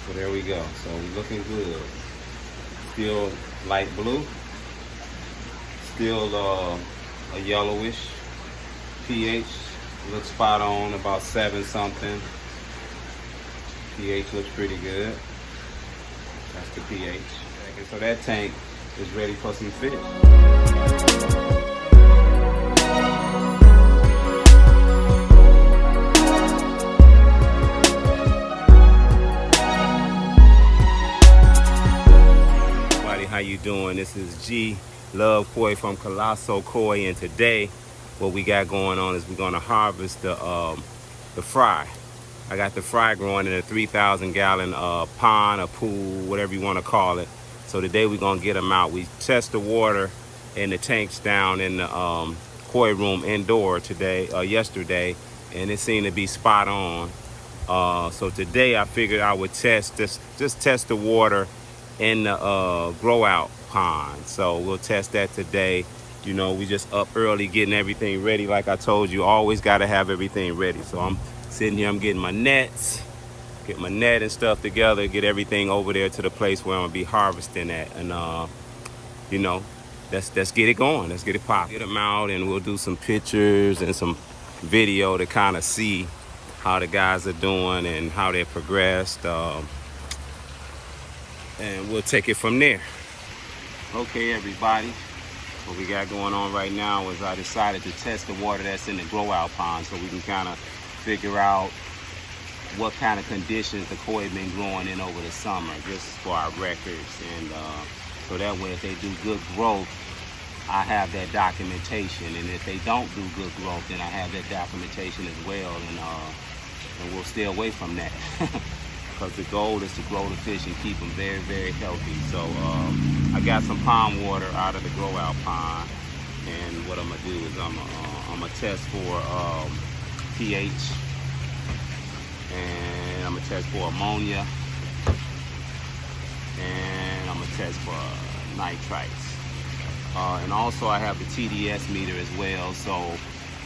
So there we go. So we're looking good. Still light blue. Still a yellowish pH. Looks spot on, about 7 something. pH looks pretty good. That's the pH. Okay, so that tank is ready for some fish. How you doing? This is Gee Luv Koi from Colossal Koi, and today what we got going on is we're gonna harvest the fry. I got the fry growing in a 3,000 gallon pond, a pool, whatever you want to call it. So today we're gonna get them out. We test the water in the tanks down in the koi room indoor yesterday, and it seemed to be spot on. So today I figured I would just test the water in the grow out pond. So we'll test that today. You know, we just up early getting everything ready. Like I told you, always got to have everything ready. So I'm sitting here, I'm getting my nets, get my net and stuff together, get everything over there to the place where I'm gonna be harvesting at. And you know, let's get it going. Let's get it popping. Get them out and we'll do some pictures and some video to kind of see how the guys are doing and how they progressed. And we'll take it from there. Okay, everybody, what we got going on right now is I decided to test the water that's in the grow out pond so we can kind of figure out what kind of conditions the koi been growing in over the summer, just for our records. And so that way if they do good growth, I have that documentation, and if they don't do good growth, then I have that documentation as well, and we'll stay away from that. Because the goal is to grow the fish and keep them very, very healthy. So I got some pond water out of the grow out pond, and what I'm gonna do is I'm gonna test for pH, and I'm gonna test for ammonia, and I'm gonna test for nitrites. And also I have the TDS meter as well, so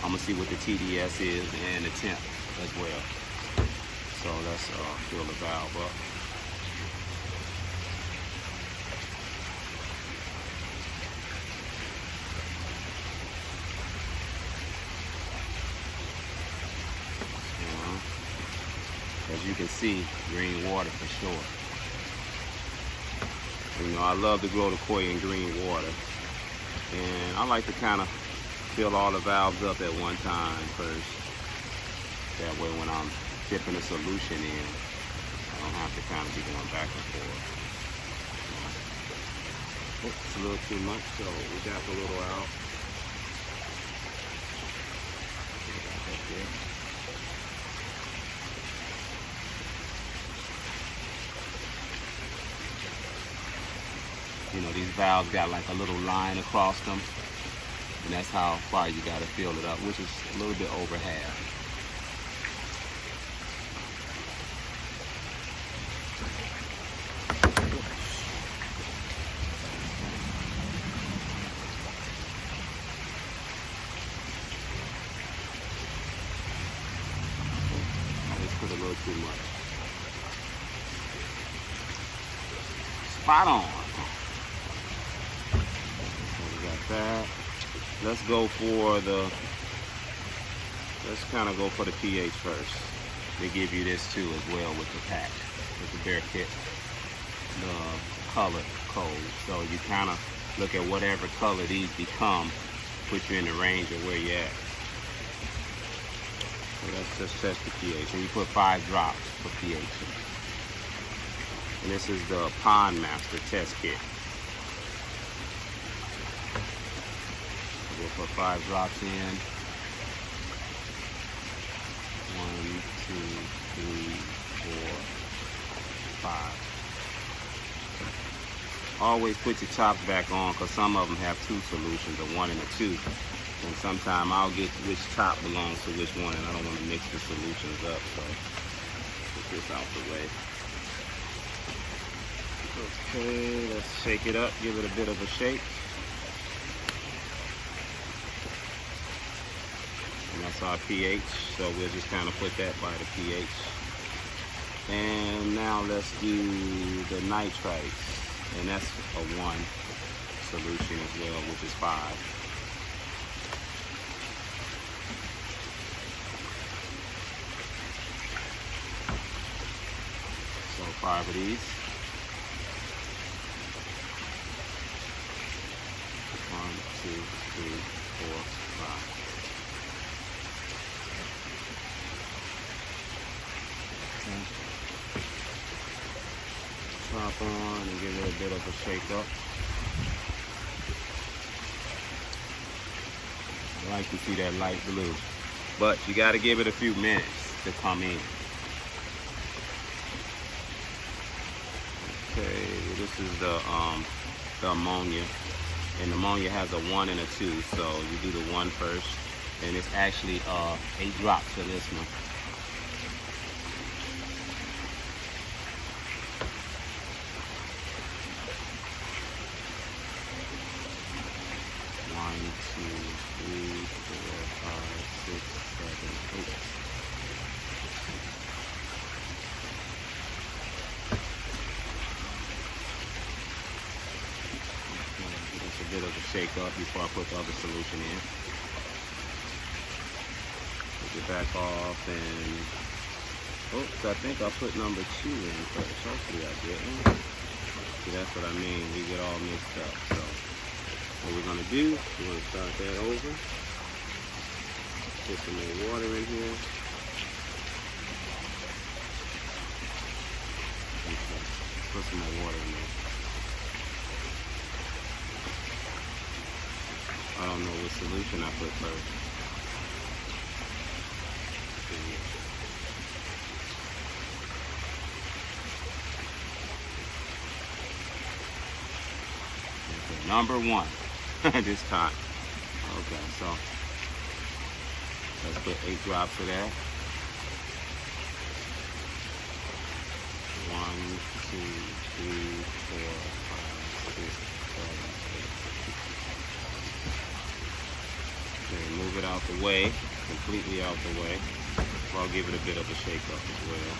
I'm gonna see what the TDS is and the temp as well. So let's fill the valve up. As you can see, green water for sure. You know, I love to grow the koi in green water. And I like to kind of fill all the valves up at one time first. That way when I'm dipping a solution in, I don't have to kind of be going back and forth. It's a little too much, so we got a little out. You know, these valves got like a little line across them, and that's how far you got to fill it up, which is a little bit over half. Put a little too much. Spot on. So we got that. Let's go for let's kind of go for the pH first. They give you this too as well with the pack, with the Bear Kit, the color code. So you kind of look at whatever color these become, put you in the range of where you're at. So let's just test the pH. And you put 5 drops for pH. And this is the Pond Master test kit. We'll put 5 drops in. 1, 2, 3, 4, 5. Always put your tops back on, because some of them have 2 solutions, a 1 and a 2. And sometimes I'll get which top belongs to which one, and I don't want to mix the solutions up, so put this out the way. Okay, let's shake it up, give it a bit of a shake. And that's our pH, so we'll just kind of put that by the pH. And now let's do the nitrites. And that's a 1 solution as well, which is 5. So 5 of these. 1, 2, 3, 4, 5. Top on and give it a bit of a shake up. I like to see that light blue, but you got to give it a few minutes to come in. Okay, this is the ammonia, and ammonia has a 1 and a 2, so you do the 1 first, and it's actually 8 drops for this one. A bit of a shake up before I put the other solution in. Take it back off and oops, I think I put number 2 in first. Hopefully I didn't. See, that's what I mean. We get all mixed up. So what we're gonna do, we're gonna start that over. Put some more water in here. Okay. Put some more water in there. I don't know what solution I put first. Okay, number 1 this time. Okay, so let's put 8 drops of that. 1, 2, 3, 4, 5, 6, 7, 8. Okay, move it out the way, completely out the way. I'll give it a bit of a shake up as well.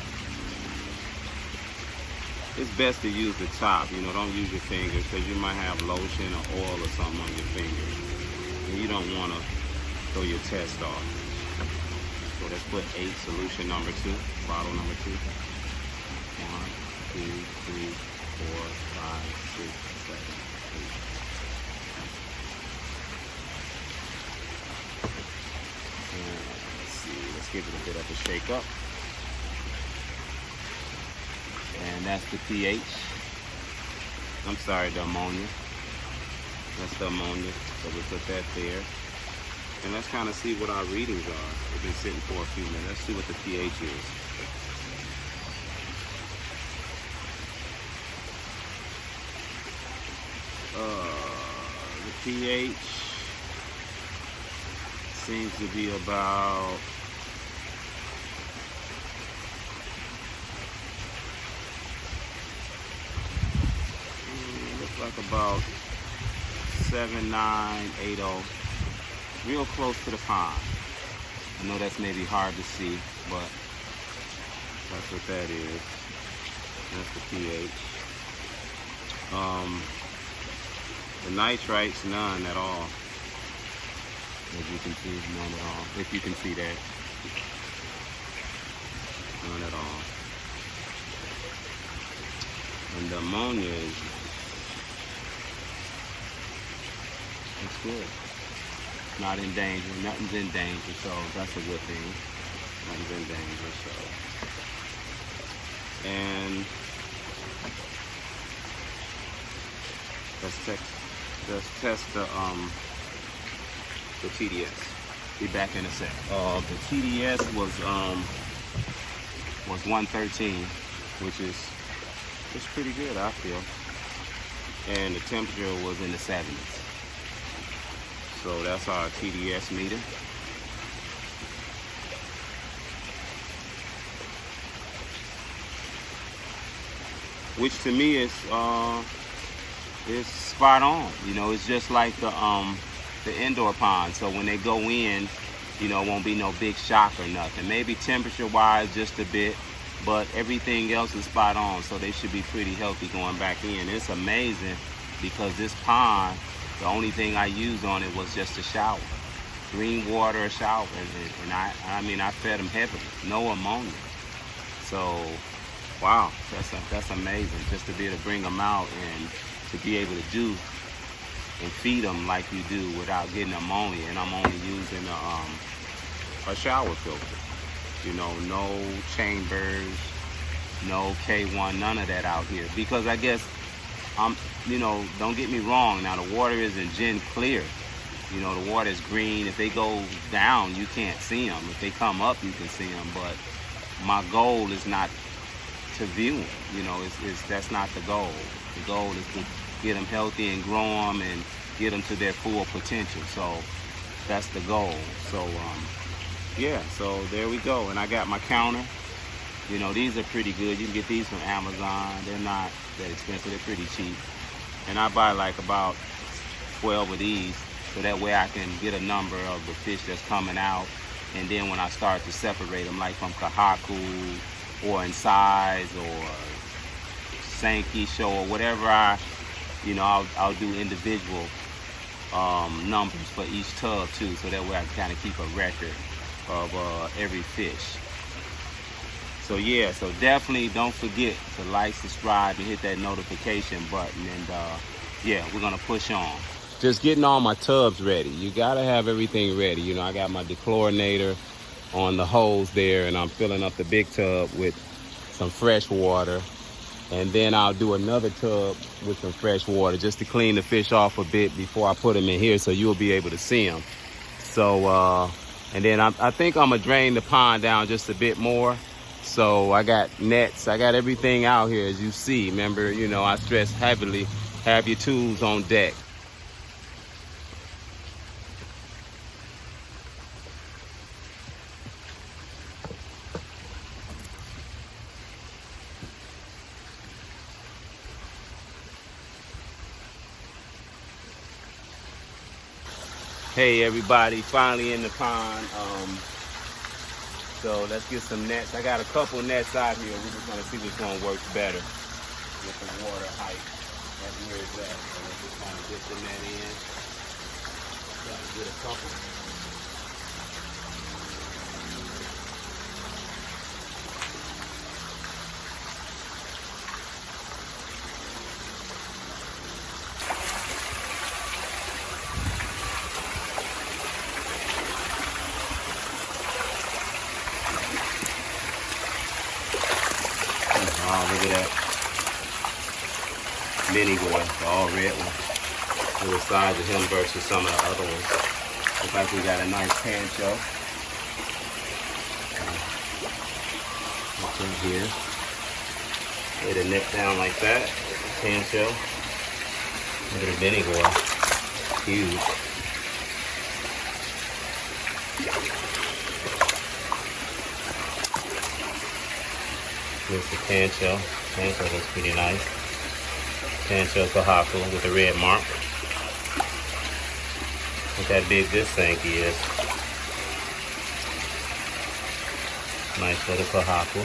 It's best to use the top, you know, don't use your fingers because you might have lotion or oil or something on your fingers. And you don't want to throw your test off. So let's put 8, solution number 2, bottle number 2. 1, 2, 3, 4, 5, 6, 7, 8. Let's see, let's give it a bit of a shake up. And that's the pH. I'm sorry, the ammonia. That's the ammonia. So we put that there. And let's kind of see what our readings are. We've been sitting for a few minutes. Let's see what the pH is. The pH seems to be about looks like about 7980, real close to the pond. I know that's maybe hard to see, but that's what that is. That's the pH. The nitrites, none at all. As you can see, none at all. If you can see that. None at all. And the ammonia is it's good. Not in danger. Nothing's in danger, so that's a good thing. Nothing's in danger, so. And let's test the TDS. Be back in a sec. The TDS was 113, which is pretty good, I feel. And the temperature was in the 70s. So that's our TDS meter. Which to me is spot on. You know, it's just like the indoor pond. So when they go in, you know, it won't be no big shock or nothing. Maybe temperature wise just a bit, but everything else is spot on, so they should be pretty healthy going back in. It's amazing because this pond, the only thing I used on it was just a shower, green water, a shower, and I mean I fed them heavily, no ammonia. So wow, that's amazing just to be able to bring them out and to be able to do and feed them like you do without getting ammonia. And I'm only using a shower filter. You know, no chambers, no K1, none of that out here. Because I guess you know, don't get me wrong. Now the water isn't gin clear. You know, the water is green. If they go down, you can't see them. If they come up, you can see them. But my goal is not to view them. You know, that's not the goal. The goal is to get them healthy and grow them and get them to their full potential. So that's the goal. So yeah, so there we go. And I got my counter. You know, these are pretty good. You can get these from Amazon. They're not that expensive. They're pretty cheap. And I buy like about 12 of these, so that way I can get a number of the fish that's coming out. And then when I start to separate them, like from Kahaku or in size or Sankey show or whatever, I'll do individual numbers for each tub too, so that way I can kind of keep a record of every fish. So yeah, so definitely don't forget to like, subscribe, and hit that notification button. And yeah, we're gonna push on. Just getting all my tubs ready. You gotta have everything ready. You know, I got my dechlorinator on the hose there, and I'm filling up the big tub with some fresh water. And then I'll do another tub with some fresh water just to clean the fish off a bit before I put them in here, so you'll be able to see them. So, and then I think I'm gonna drain the pond down just a bit more. So I got nets, I got everything out here as you see. Remember, you know, I stress heavily, have your tools on deck. Hey everybody, finally in the pond. So let's get some nets. I got a couple nets out here. We're just gonna see which one works better with the water height. That's where it's at. So let's just kind of dip the net in. Try to get a couple. Oh, look at that. Mini boy, the all red one. To the size of him versus some of the other ones. Looks like we got a nice pancho. What's in here? Lay the net down like that. Pancho. Look at the mini boy. Huge. Here's the pancho. Pancho looks pretty nice. Pancho Kahaku with the red mark. Look how big this Sankey is. Nice little Kahaku.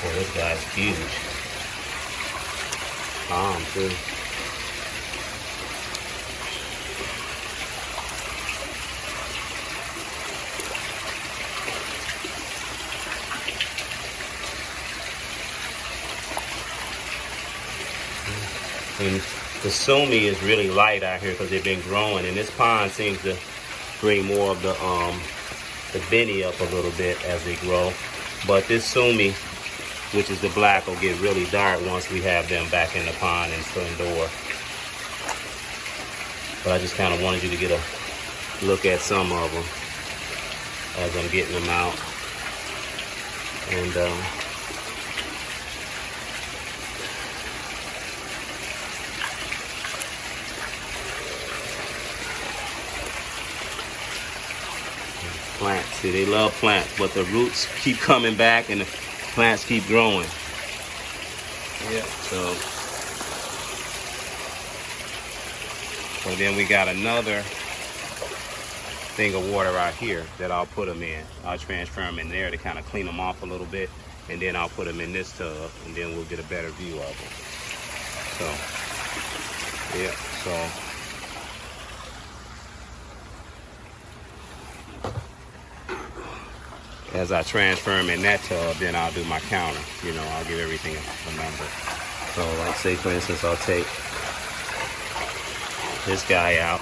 Boy, this guy's huge. Palm too. And the sumi is really light out here because they've been growing, and this pond seems to bring more of the beni up a little bit as they grow. But this sumi, which is the black, will get really dark once we have them back in the pond and still indoor. But I just kind of wanted you to get a look at some of them as I'm getting them out. And plants. See, they love plants, but the roots keep coming back and the plants keep growing. Yeah, so then we got another thing of water out here that I'll put them in. I'll transfer them in there to kind of clean them off a little bit, and then I'll put them in this tub, and then we'll get a better view of them. So, yeah, so. As I transfer them in that tub, then I'll do my counter. You know, I'll give everything a number. So, like, say for instance, I'll take this guy out.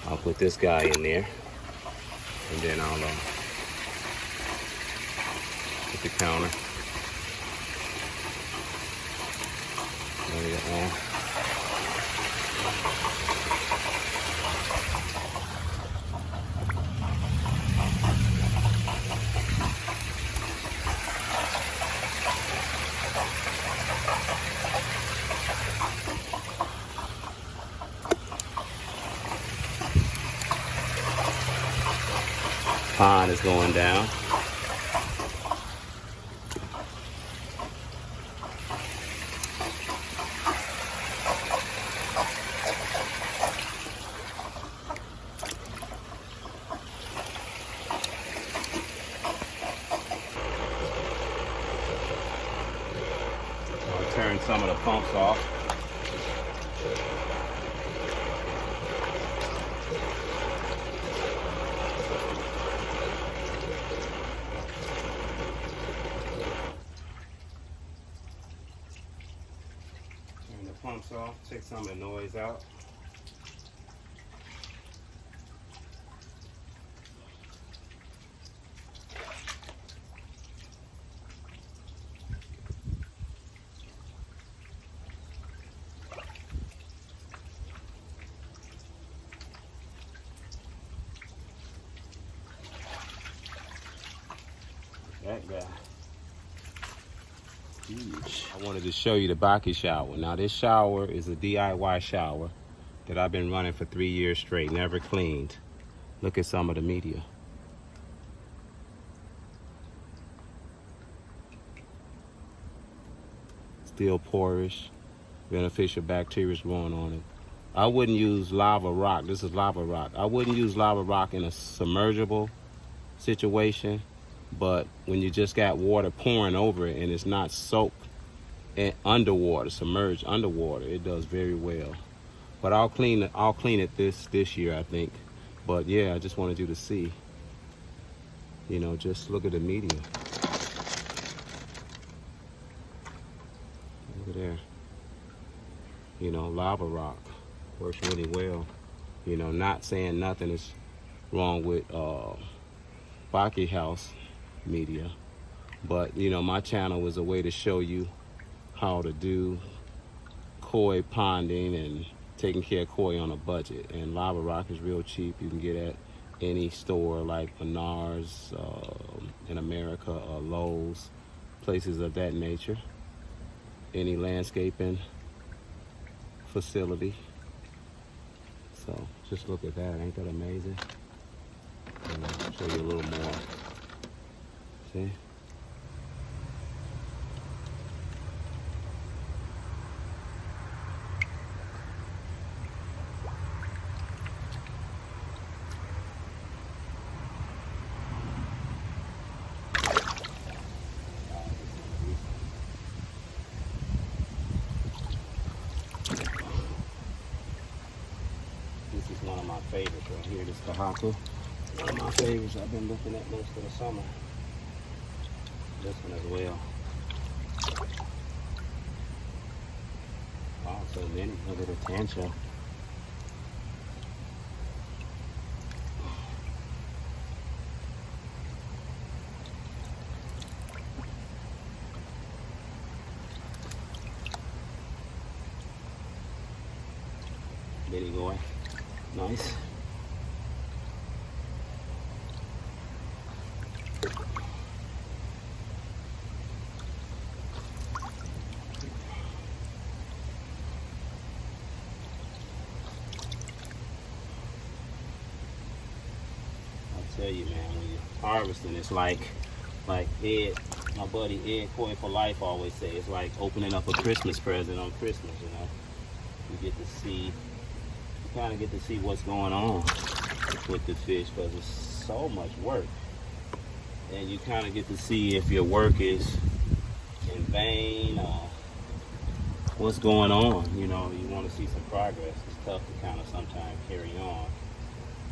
I'll put this guy in there, and then I'll put the counter. There you go. Pond is going down. I'll turn some of the pumps off. Pumps off, take some of the noise out. That guy. Huge. I wanted to show you the Baki shower. Now this shower is a DIY shower that I've been running for 3 years straight, never cleaned. Look at some of the media. Still porish, beneficial bacteria growing on it. I wouldn't use lava rock. This is lava rock. I wouldn't use lava rock in a submergible situation. But when you just got water pouring over it and it's not soaked in underwater, submerged underwater, it does very well. But I'll clean it this year, I think. But yeah, I just wanted you to see. You know, just look at the media. Look at there. You know, lava rock works really well. You know, not saying nothing is wrong with Baki House media, but you know, my channel was a way to show you how to do koi ponding and taking care of koi on a budget. And lava rock is real cheap. You can get at any store like Menards in America, or Lowe's, places of that nature. Any landscaping facility. So just look at that. Ain't that amazing? And I'll show you a little more. See? This is one of my favorites right here, this Kahaka. One of my favorites I've been looking at most of the summer. This one as well. Wow, so many. Look at the tancho. Bitty boy. Nice. Tell you, man, when you're harvesting, it's like Ed, my buddy Ed Koi for Life always say, it's like opening up a Christmas present on Christmas, you know. You get to see, you kind of get to see what's going on. with the fish because it's so much work. And you kind of get to see if your work is in vain or what's going on. You know, you want to see some progress. It's tough to kind of sometimes carry on.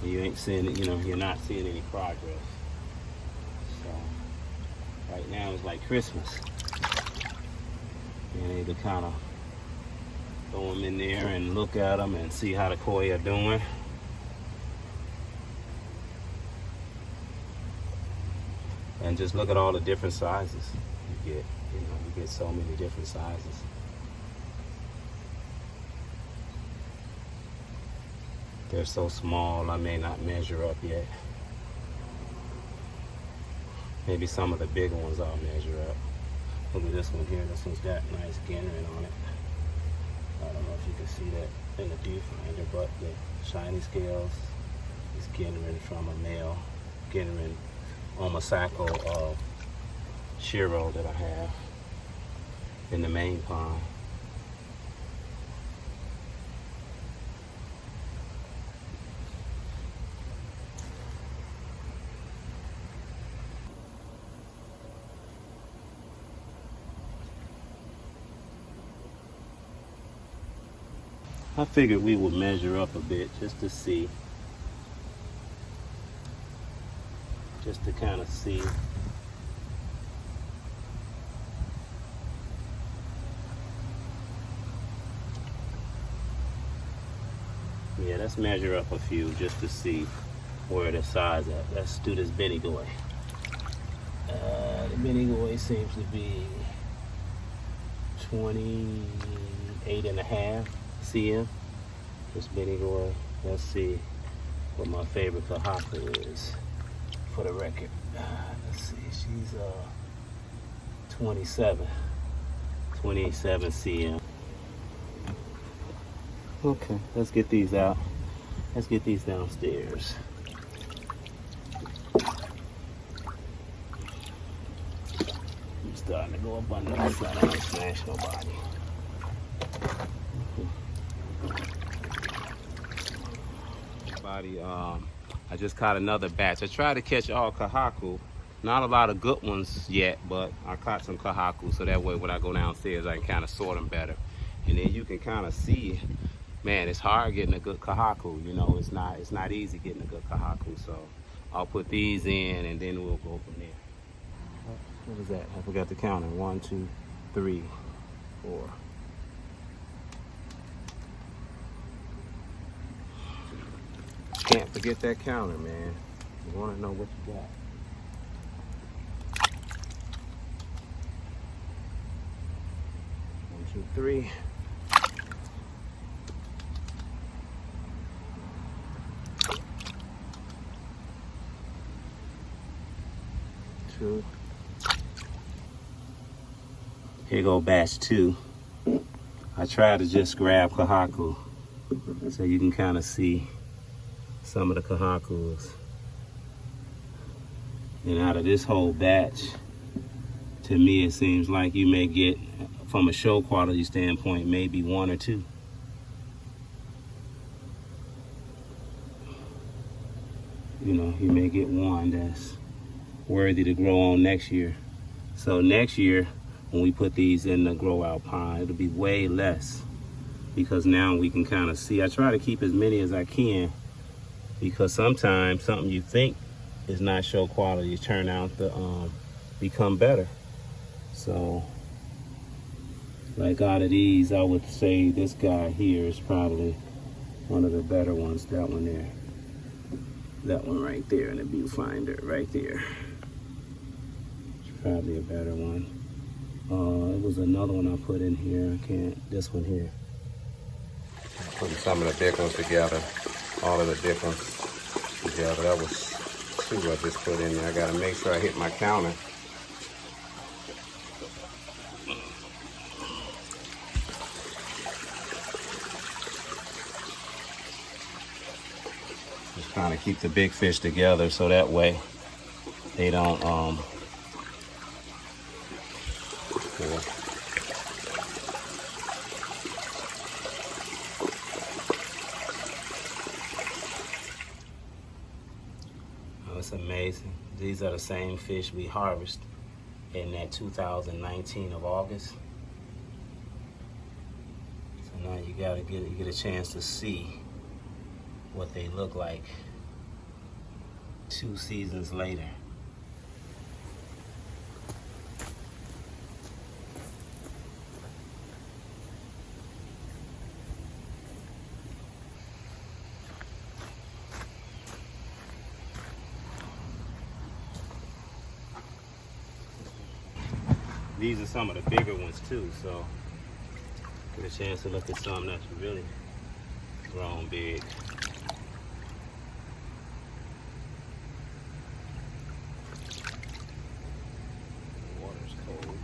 You ain't seeing it, you know, you're not seeing any progress. So right now it's like Christmas. You need to kind of throw them in there and look at them and see how the koi are doing. And just look at all the different sizes you get. You know, you get so many different sizes. They're so small, I may not measure up yet. Maybe some of the bigger ones I'll measure up. Look at this one here. This one's got nice gendering on it. I don't know if you can see that in the viewfinder, but the shiny scales is gendering from a male gendering Omasako Shiro that I have in the main pond. I figured we would measure up a bit just to see. Just to kind of see. Yeah, let's measure up a few just to see where the size at. Let's do this Benny Koi. The Benny Koi seems to be 28.5 cm. This Benny Koi. Let's see what my favorite Kahaku is. For the record, let's see, she's 27 cm. Okay, let's get these out. Let's get these downstairs. I'm starting to go up under the side. I don't smash nobody. I just caught another batch. I tried to catch all Kahaku. Not a lot of good ones yet, but I caught some Kahaku, so that way when I go downstairs, I can kind of sort them better. And then you can kind of see, man, it's hard getting a good Kahaku. You know, it's not easy getting a good Kahaku. So I'll put these in, and then we'll go from there. What was that? I forgot to count it. 1, 2, 3, 4. Can't forget that counter, man. You want to know what you got. 1, 2, 3. 2. Here go batch 2. I tried to just grab Kahaku so you can kind of see some of the Kahakus. And out of this whole batch, to me it seems like you may get, from a show quality standpoint, maybe 1 or 2. You know, you may get 1 that's worthy to grow on next year. So next year, when we put these in the grow out pond, it'll be way less, because now we can kind of see. I try to keep as many as I can, because sometimes something you think is not show quality turn out to become better. So like out of these, I would say this guy here is probably one of the better ones. That one there, that one right there in the viewfinder right there, it's probably a better one. It was another one I put in here. I can't, this one here. Putting some of the big ones together, all of the big ones together. That was 2 I just put in there. I gotta make sure I hit my counter. Just trying to keep the big fish together so that way they don't amazing. These are the same fish we harvest in that 2019 of August. So now you get a chance to see what they look like 2 seasons later. These are some of the bigger ones too, so get a chance to look at some that's really grown big. The water's cold.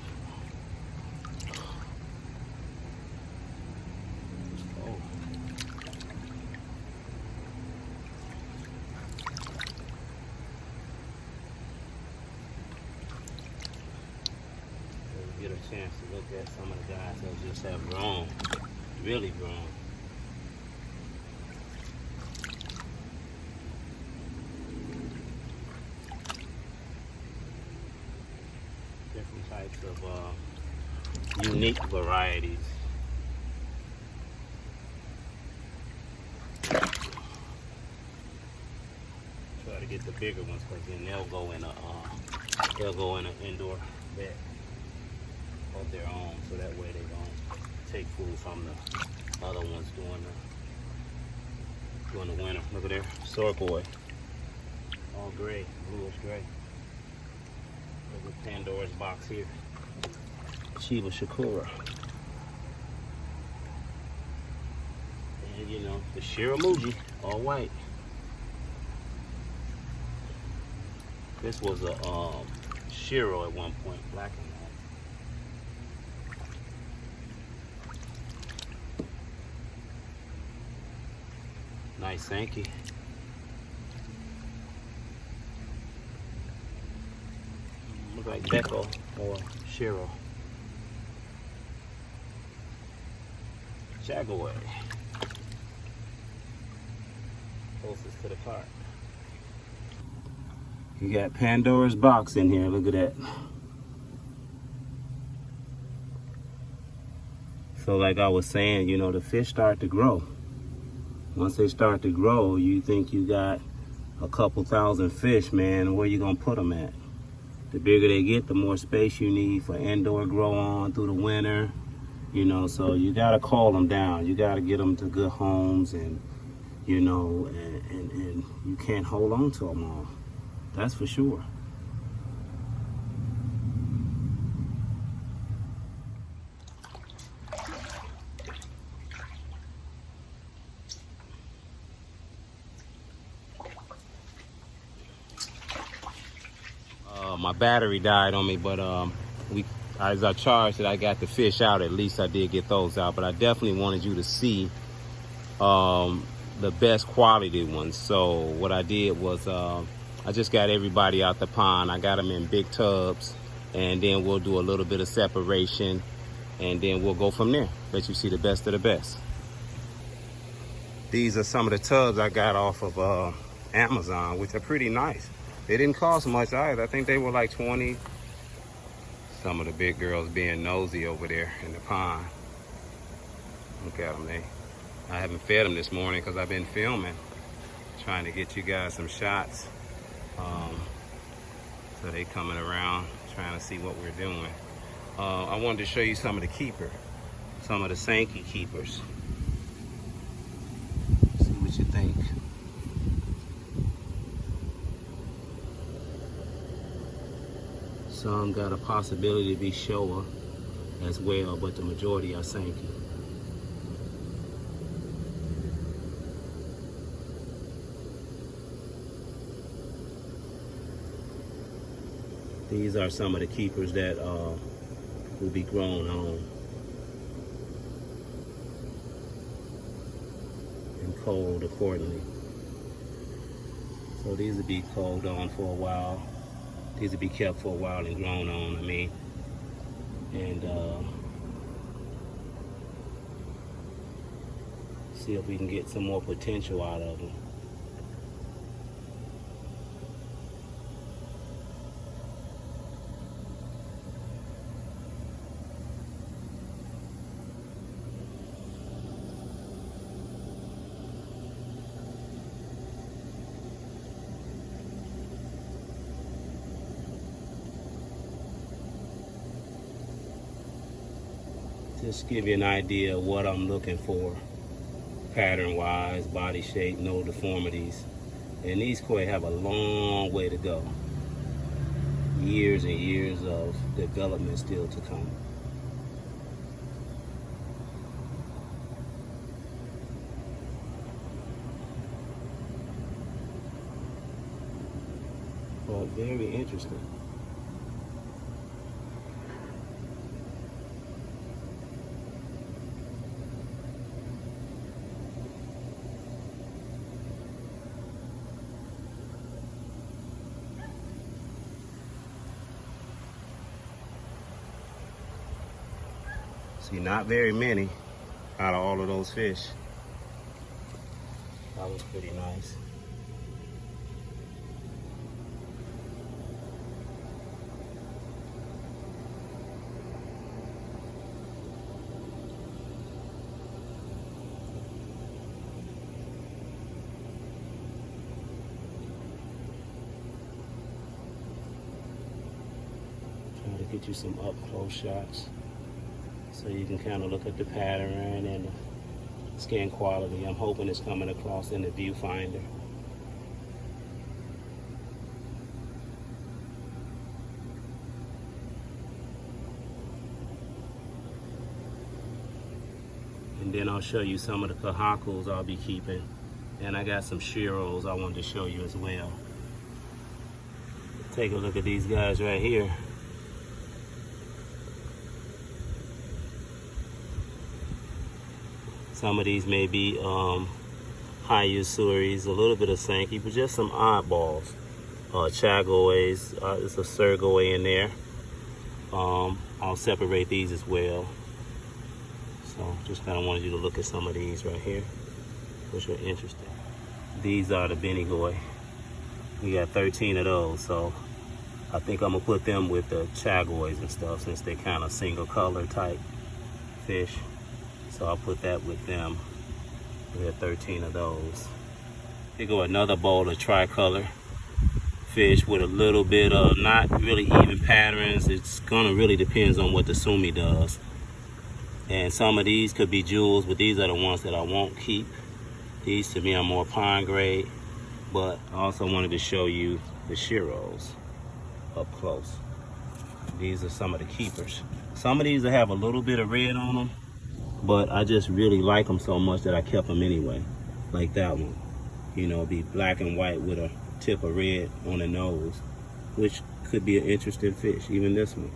It's cold. Get a chance to look at some of the guys that just have grown, really grown. Different types of unique varieties. Try to get the bigger ones because then they'll go in an indoor bed of their own, so that way they don't take food from the other ones during the winter. Look at there, Colossal Koi, all gray, bluish gray. Look at Pandora's box here, Shiba Shakura, and you know the Shiramuji, all white. This was a Shiro at one point, black and white. Nice Sankey. Look like Beko or Shiro. Jaguar. Closest to the cart. You got Pandora's box in here, look at that. So like I was saying, you know, the fish start to grow. Once they start to grow, you think you got a couple thousand fish, man, where you gonna put them at? The bigger they get, the more space you need for indoor grow on through the winter, you know, so you gotta call them down. You gotta get them to good homes, and, you know, and you can't hold on to them all. That's for sure. My battery died on me, but as I charged it, I got the fish out. At least I did get those out, but I definitely wanted you to see the best quality ones. So what I did was I just got everybody out the pond. I got them in big tubs, and then we'll do a little bit of separation, and then we'll go from there. Let you see the best of the best. These are some of the tubs I got off of Amazon, which are pretty nice. They didn't cost much either. I think they were like 20. Some of the big girls being nosy over there in the pond. Look at them. I haven't fed them this morning because I've been filming, trying to get you guys some shots. So they coming around, trying to see what we're doing. I wanted to show you some of the keeper, some of the Sankey keepers. See what you think. Some got a possibility to be Showa as well, but the majority are Sankey. These are some of the keepers that will be grown on and cold accordingly. So these will be cold on for a while. These will be kept for a while and grown on, I mean. And see if we can get some more potential out of them. Just give you an idea of what I'm looking for, pattern-wise, body shape, no deformities. And these koi have a long way to go. Years and years of development still to come. But very interesting. See, not very many out of all of those fish. That was pretty nice. Try to get you some up close shots, so you can kind of look at the pattern and the skin quality. I'm hoping it's coming across in the viewfinder. And then I'll show you some of the kahakos I'll be keeping. And I got some shiros I wanted to show you as well. Take a look at these guys right here. Some of these may be high usuris, a little bit of Sankey, but just some oddballs. Chagoes, there's a Sergoe in there. I'll separate these as well. So just kind of wanted you to look at some of these right here, which are interesting. These are the Benigoi. We got 13 of those, so I think I'm gonna put them with the Chagoes and stuff, since they're kind of single color type fish. So I'll put that with them. We have 13 of those. Here go another bowl of tricolor fish with a little bit of not really even patterns. It's gonna really depends on what the sumi does. And some of these could be jewels, but these are the ones that I won't keep. These to me are more pine grade, but I also wanted to show you the shiros up close. These are some of the keepers. Some of these will have a little bit of red on them, but I just really like them so much that I kept them anyway. Like that one, you know, be black and white with a tip of red on the nose, which could be an interesting fish. Even this one.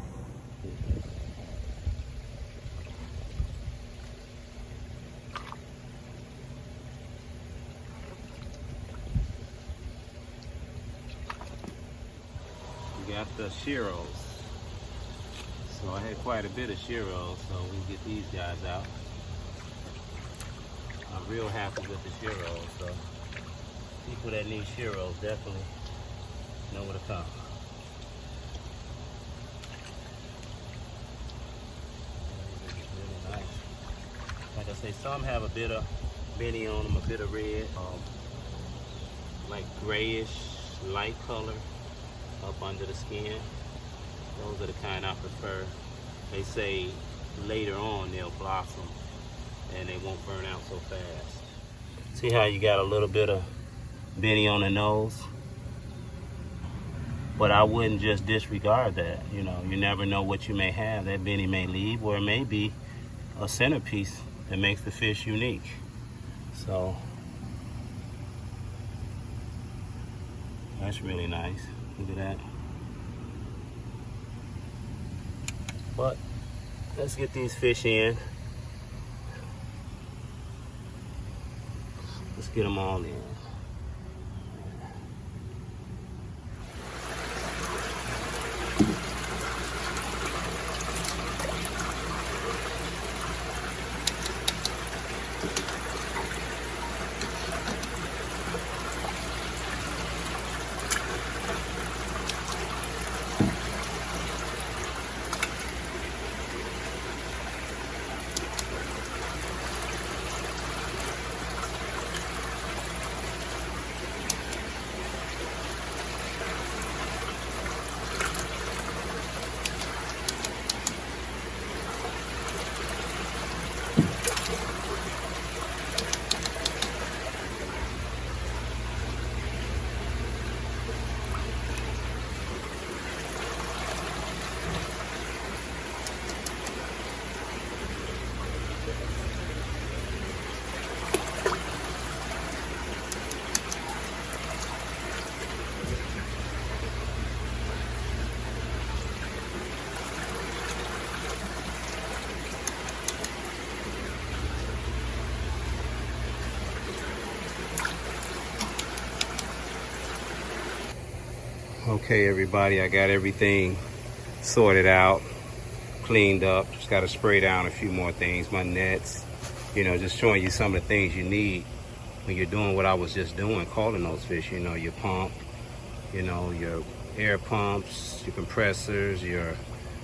We got the shiros. So I had quite a bit of shiros, so we can get these guys out. I'm real happy with the shiros, so people that need shiros definitely know where to come. Really nice. Like I say, some have a bit of Benny on them, a bit of red, like grayish, light color up under the skin. Those are the kind I prefer. They say later on they'll blossom and they won't burn out so fast. See how you got a little bit of Benny on the nose? But I wouldn't just disregard that. You know, you never know what you may have. That Benny may leave, or it may be a centerpiece that makes the fish unique. So that's really nice. Look at that. But let's get these fish in. Let's get them all in. Okay, everybody, I got everything sorted out, cleaned up. Just got to spray down a few more things, my nets, you know, just showing you some of the things you need when you're doing what I was just doing, calling those fish. You know, your pump, you know, your air pumps, your compressors, your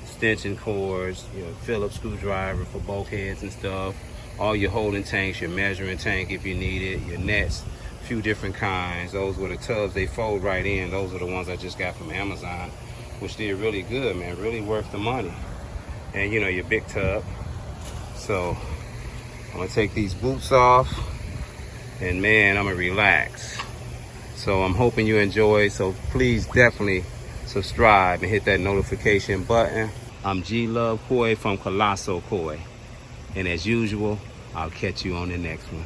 extension cords, your Phillips screwdriver for bulkheads and stuff, all your holding tanks, your measuring tank if you need it, your nets, a few different kinds. Those were the tubs, they fold right in. Those are the ones I just got from Amazon, which did really good, man, really worth the money. And you know, your big tub. So I'm gonna take these boots off and man, I'm gonna relax. So I'm hoping you enjoy, so please definitely subscribe and hit that notification button. I'm Gee Luv Koi from Colossal Koi. And as usual, I'll catch you on the next one.